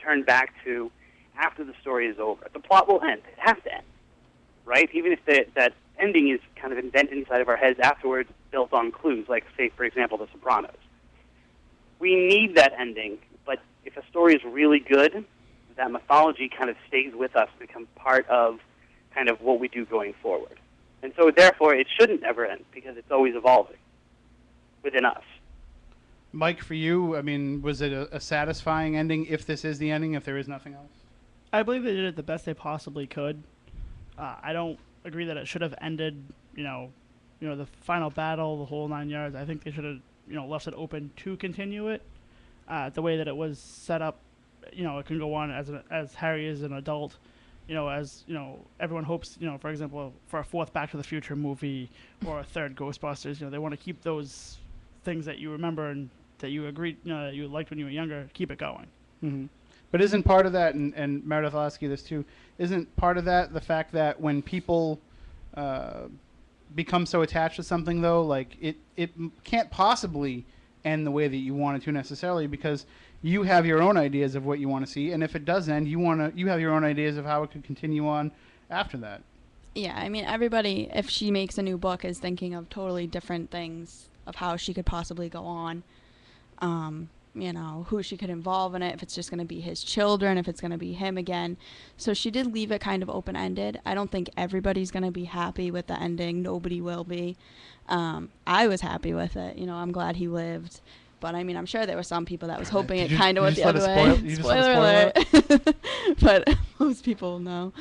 turn back to after the story is over. The plot will end. It has to end, right? Even if that ending is kind of invented inside of our heads afterwards, built on clues, like, say, for example, The Sopranos. We need that ending, but if a story is really good, that mythology kind of stays with us, becomes part of kind of what we do going forward. And so, therefore, it shouldn't ever end, because it's always evolving within us. Mike, for you, I mean, was it a satisfying ending, if this is the ending, if there is nothing else? I believe they did it the best they possibly could. I don't agree that it should have ended, the final battle, the whole 9 yards. I think they should have, left it open to continue it. The way that it was set up, it can go on as Harry is an adult, as, everyone hopes, for example, for a fourth Back to the Future movie or a third Ghostbusters, they want to keep those things that you remember and that you agreed, that you liked when you were younger, keep it going. Mm-hmm. But isn't part of that, and Meredith, I'll ask you this too, isn't part of that the fact that when people become so attached to something, though, like it can't possibly end the way that you want it to necessarily, because you have your own ideas of what you want to see, and if it does end, you have your own ideas of how it could continue on after that. Yeah, I mean, everybody, if she makes a new book, is thinking of totally different things of how she could possibly go on. Who she could involve in it, if it's just going to be his children, if it's going to be him again. So she did leave it kind of open-ended. I don't think everybody's going to be happy with the ending. Nobody will be. I was happy with it. I'm glad he lived. But, I mean, I'm sure there were some people that was hoping it kind of went the other way. Spoiler alert. But most people know,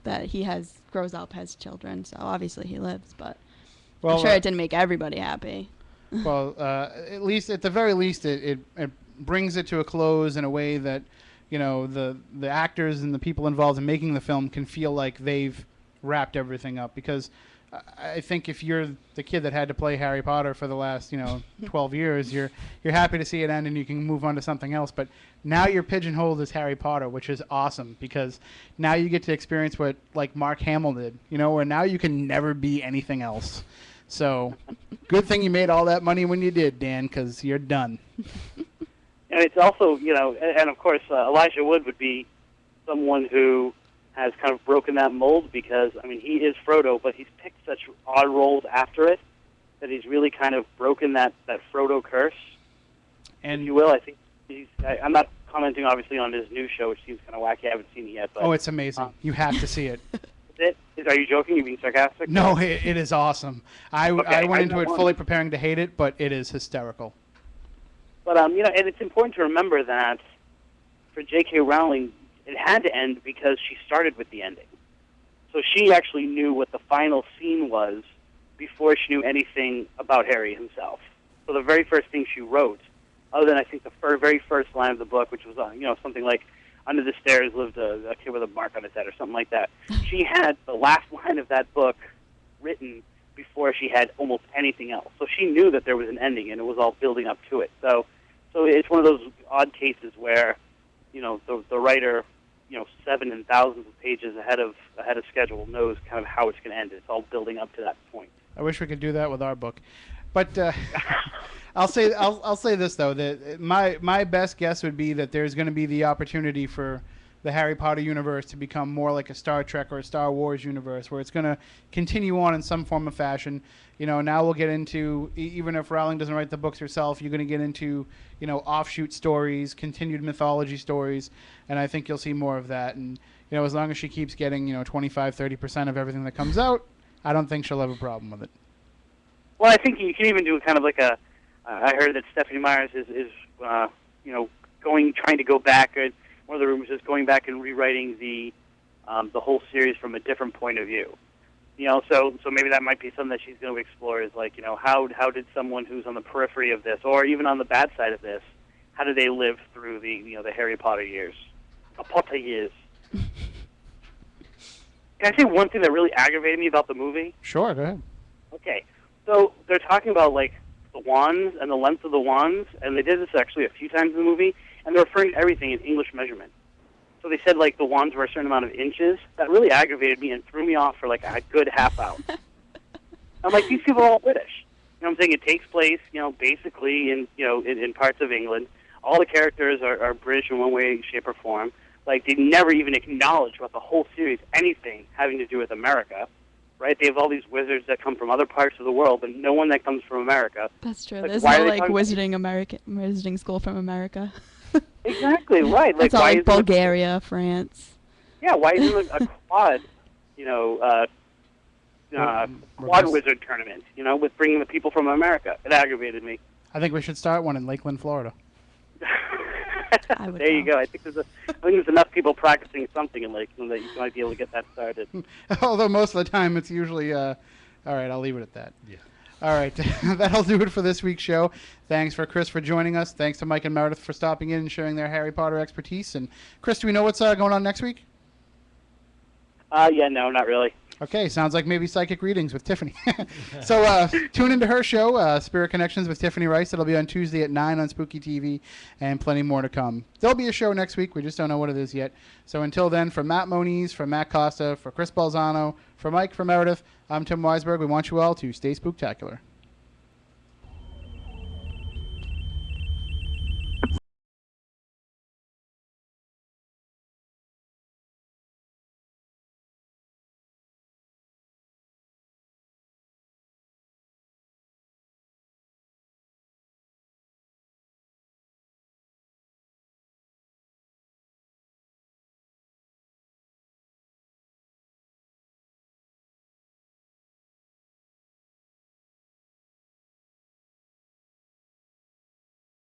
that he grows up, has children. So, obviously, he lives. But I'm sure it didn't make everybody happy. Well, at the very least, it brings it to a close in a way that, the actors and the people involved in making the film can feel like they've wrapped everything up. Because I think if you're the kid that had to play Harry Potter for the last, 12 years, you're happy to see it end and you can move on to something else. But now you're pigeonholed as Harry Potter, which is awesome, because now you get to experience what, like, Mark Hamill did, where now you can never be anything else. So, good thing you made all that money when you did, Dan, because you're done. And it's also, and of course, Elijah Wood would be someone who has kind of broken that mold, because, I mean, he is Frodo, but he's picked such odd roles after it that he's really kind of broken that Frodo curse, and if you will. I think I'm not commenting, obviously, on his new show, which seems kind of wacky. I haven't seen it yet. But, it's amazing. You have to see it. Are you joking? Are you being sarcastic? No, it is awesome. I went into it fully preparing to hate it, but it is hysterical. But, and it's important to remember that for J.K. Rowling, it had to end because she started with the ending. So she actually knew what the final scene was before she knew anything about Harry himself. So the very first thing she wrote, other than I think the very first line of the book, which was, something like, under the stairs lived a kid with a mark on his head or something like that. She had the last line of that book written before she had almost anything else. So she knew that there was an ending, and it was all building up to it. So it's one of those odd cases where, the writer, 7 and thousands of pages ahead of schedule knows kind of how it's going to end. It's all building up to that point. I wish we could do that with our book. But I'll say this, though, that my best guess would be that there's going to be the opportunity for the Harry Potter universe to become more like a Star Trek or a Star Wars universe, where it's going to continue on in some form of fashion. Now we'll get into, even if Rowling doesn't write the books herself, you're going to get into, offshoot stories, continued mythology stories, and I think you'll see more of that. And, as long as she keeps getting, 25-30% of everything that comes out, I don't think she'll have a problem with it. Well, I think you can even do kind of like I heard that Stephenie Meyers is trying to go back. One of the rumors is going back and rewriting the whole series from a different point of view. So maybe that might be something that she's going to explore, is like, how did someone who's on the periphery of this, or even on the bad side of this, how did they live through the Harry Potter years? Potter years. Can I say one thing that really aggravated me about the movie? Sure, go ahead. Okay. So they're talking about, like, the wands and the length of the wands, and they did this actually a few times in the movie, and they're referring to everything in English measurement. So they said, like, the wands were a certain amount of inches. That really aggravated me and threw me off for, like, a good half hour. I'm like, these people are all British. I'm saying? It takes place, basically in parts of England. all the characters are British in one way, shape, or form. Like, they never even acknowledge about the whole series anything having to do with America, right? They have all these wizards that come from other parts of the world, but no one that comes from America. That's true. Like, There's why no, are they like, talking- wizarding school from America. Exactly, right. Like, It's all, why like, isn't Bulgaria, France. Yeah, why isn't a quad, quad wizard tournament, with bringing the people from America? It aggravated me. I think we should start one in Lakeland, Florida. I would There you go. go. I think there's enough people practicing something in Lakeland that you might be able to get that started. Although most of the time it's usually, all right, I'll leave it at that. Yeah. All right, that'll do it for this week's show. Thanks for Chris for joining us. Thanks to Mike and Meredith for stopping in and sharing their Harry Potter expertise. And Chris, do we know what's going on next week? Yeah, no, not really. Okay, sounds like maybe psychic readings with Tiffany. So tune into her show, Spirit Connections with Tiffany Rice. It'll be on Tuesday at 9 on Spooky TV, and plenty more to come. There'll be a show next week. We just don't know what it is yet. So until then, for Matt Moniz, for Matt Costa, for Chris Balzano, for Mike, for Meredith, I'm Tim Weisberg. We want you all to stay spooktacular.